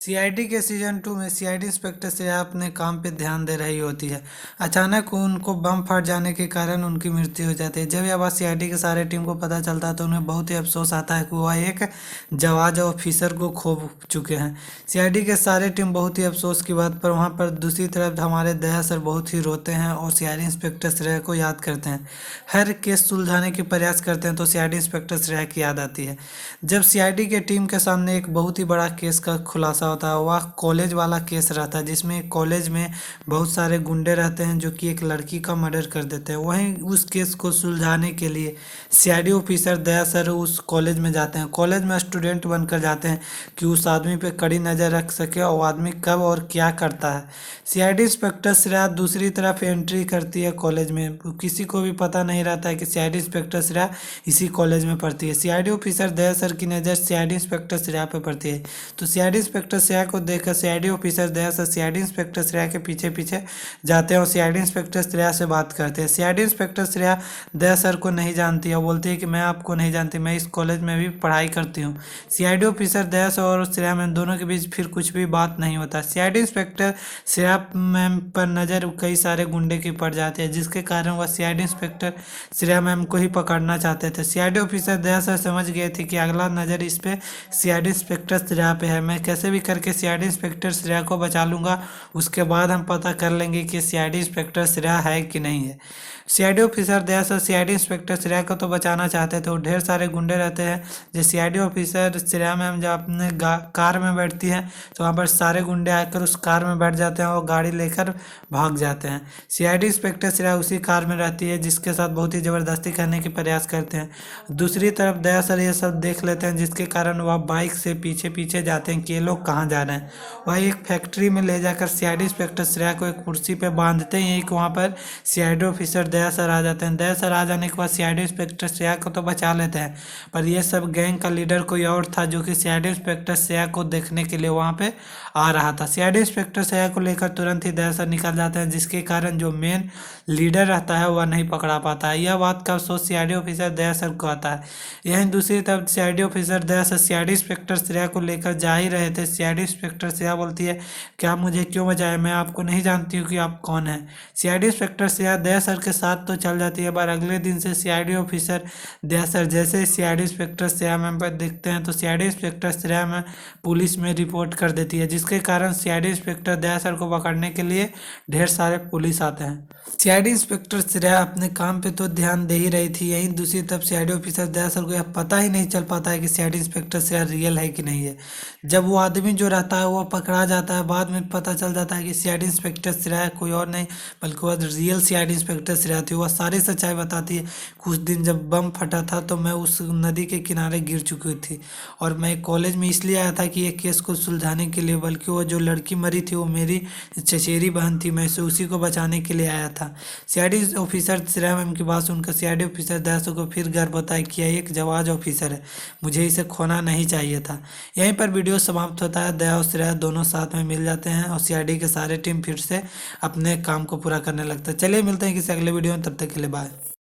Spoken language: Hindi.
सीआईडी के सीजन 2 में सीआईडी इंस्पेक्टर श्रेया अपने काम पे ध्यान दे रही होती है। अचानक उनको बम फट जाने के कारण उनकी मृत्यु हो जाती है। जब यह बात सीआईडी के सारे टीम को पता चलता है तो उन्हें बहुत ही अफसोस आता है कि वह एक जाबाज ऑफिसर को खो चुके हैं। सीआईडी के सारे टीम बहुत ही अफसोस की बात पर वहाँ पर दूसरी तरफ हमारे दया सर बहुत ही रोते हैं और सीआईडी इंस्पेक्टर श्रेया को याद करते हैं। हर केस सुलझाने की प्रयास करते हैं तो सीआईडी इंस्पेक्टर श्रेया की याद आती है। जब सीआईडी के टीम के सामने एक बहुत ही बड़ा केस का खुलासा होता है, वह कॉलेज वाला केस रहता है जिसमें कॉलेज में बहुत सारे गुंडे रहते हैं जो कि एक लड़की का मर्डर कर देते हैं। वहीं उस केस को सुलझाने के लिए सीआईडी ऑफिसर दया सर उस कॉलेज में जाते हैं। कॉलेज में स्टूडेंट बनकर जाते हैं कि उस आदमी पे कड़ी नज़र रख सके और आदमी कब और क्या करता है। सीआईडी इंस्पेक्टर श्रेया दूसरी तरफ एंट्री करती है कॉलेज में। किसी को भी पता नहीं रहता है कि सीआईडी इंस्पेक्टर श्रेया इसी कॉलेज में पढ़ती है। सीआईडी ऑफिसर दया सर की नज़र सीआईडी इंस्पेक्टर श्रेया पे पड़ती है तो सीआईडी इंस्पेक्टर श्रेया को देखकर सीआईडी ऑफिसर दया सर सीआईडी इंस्पेक्टर श्रेया के पीछे पीछे जाते हैं और सीआईडी इंस्पेक्टर श्रेया से बात करते हैं। सीआईडी इंस्पेक्टर श्रेया दया सर को नहीं जानती है, बोलती है कि मैं आपको नहीं जानती, मैं इस कॉलेज में भी पढ़ाई करती हूँ। सीआईडी ऑफिसर दया सर और श्रेया मैम दोनों के बीच फिर कुछ भी बात नहीं होता। सीआईडी इंस्पेक्टर श्रेया मैम पर नज़र कई सारे गुंडे की पड़ जाती है जिसके कारण वह सीआईडी इंस्पेक्टर श्रेया मैम को ही पकड़ना चाहते थे। सीआईडी ऑफिसर दया सर समझ गए थे कि अगला नज़र इस पे सीआईडी इंस्पेक्टर श्रेया पे है। मैं कैसे भी करके सीआईडी इंस्पेक्टर श्रेया को बचा लूँगा, उसके बाद हम पता कर लेंगे कि सीआईडी इंस्पेक्टर श्रेया है कि नहीं है। सीआईडी ऑफिसर दया सर सीआईडी इंस्पेक्टर श्रेया को तो बचाना चाहते थे और ढेर सारे गुंडे रहते हैं। जो सीआईडी ऑफिसर श्रेया मैम जब अपने कार में बैठती हैं तो वहाँ पर सारे गुंडे आकर उस कार में बैठ जाते हैं और गाड़ी लेकर भाग जाते हैं। सीआईडी इंस्पेक्टर श्रेया उसी कार में रहती है जिसके साथ बहुत ही ज़बरदस्ती करने की प्रयास करते हैं। दूसरी तरफ दया सर ये सब देख लेते हैं जिसके कारण वह बाइक से पीछे पीछे जाते हैं कि ये लोग कहाँ जा रहे हैं। वह एक फैक्ट्री में ले जाकर सीआईडी इंस्पेक्टर श्रेया को एक कुर्सी पर बांधते हैं कि वहाँ पर सीआईडी ऑफिसर दया सर आ जाते हैं। दया सर आ जाने के बाद सीआईडी इंस्पेक्टर श्रेया को तो बचा लेते हैं पर यह सब गैंग का लीडर कोई और था जो कि सीआईडी इंस्पेक्टर श्रेया को देखने के लिए वहाँ पे आ रहा था। सीआईडी इंस्पेक्टर श्रेया को लेकर तुरंत ही दया सर निकल जाते हैं जिसके कारण जो मेन लीडर रहता है वह नहीं पकड़ा पाता है। यह बात का अफसोस सीआईडी ऑफिसर दया सर को आता है। यहीं दूसरी तरफ सीआईडी ऑफिसर दया सर सीआईडी इंस्पेक्टर श्रेया को लेकर जा ही रहे थे। सीआईडी इंस्पेक्टर श्रेया बोलती है कि आप मुझे क्यों बचाए, मैं आपको नहीं जानती हूँ कि आप कौन हैं। सीआईडी इंस्पेक्टर श्रेया दया सर के साथ तो चल जाती है पर अगले दिन से सीआईडी ऑफिसर दया सर जैसे सीआईडी इंस्पेक्टर श्रेया मैम पर देखते हैं तो CID inspector Shreya ma'am police में रिपोर्ट कर देती है जिसके कारण सीआईडी इंस्पेक्टर दया सर को पकड़ने के लिए ढेर सारे पुलिस आते हैं। सीआईडी इंस्पेक्टर श्रेया अपने काम पे तो ध्यान दे ही रही थी, यहीं दूसरी तरफ सीआईडी ऑफिसर दया सर को यह पता ही नहीं चल पाता है कि सीआईडी इंस्पेक्टर श्रेया रियल है कि नहीं है। जब वो आदमी जो रहता है वो पकड़ा जाता है, बाद में पता चल जाता है कि सीआईडी इंस्पेक्टर श्रेया कोई और नहीं बल्कि वह रियल सीआईडी इंस्पेक्टर श्रेया थी। वह सारी सच्चाई बताती है। कुछ दिन जब बम फटा था तो मैं उस नदी के किनारे गिर चुकी थी और मैं कॉलेज में इसलिए आया था कि ये केस को सुलझाने के लिए, बल्कि वो जो लड़की मरी थी वो मेरी चचेरी बहन थी, मैं उसी को बचाने के लिए आया था। सीआईडी ऑफिसर श्रेया मैम की बात सुनकर सीआईडी ऑफिसर दया सर को फिर गर्व होता है कि यह एक जाबाज ऑफिसर है, मुझे इसे खोना नहीं चाहिए था। यहीं पर वीडियो समाप्त होता है। दया और श्रेया दोनों साथ में मिल जाते हैं और सीआईडी के सारे टीम फिर से अपने काम को पूरा करने लगता है। चलिए मिलते हैं किसी अगले वीडियो में, तब तक के लिए बाय।